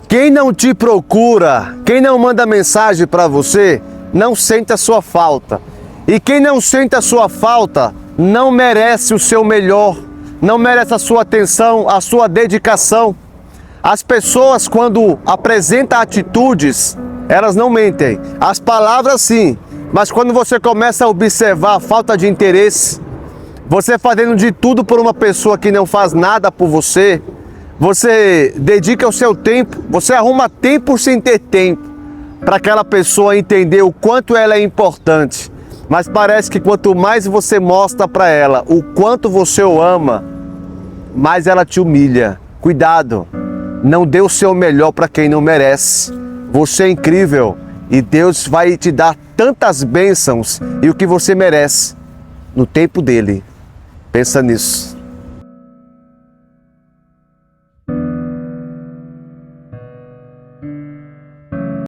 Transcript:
Quem não te procura, quem não manda mensagem para você, não sente a sua falta. E quem não sente a sua falta, não merece o seu melhor, não merece a sua atenção, a sua dedicação. As pessoas, quando apresentam atitudes, elas não mentem. As palavras sim, mas quando você começa a observar a falta de interesse, você fazendo de tudo por uma pessoa que não faz nada por você, você dedica o seu tempo, você arruma tempo sem ter tempo para aquela pessoa entender o quanto ela é importante. Mas parece que quanto mais você mostra para ela o quanto você o ama, mais ela te humilha. Cuidado, não dê o seu melhor para quem não merece. Você é incrível e Deus vai te dar tantas bênçãos e o que você merece no tempo dele. Pensa nisso.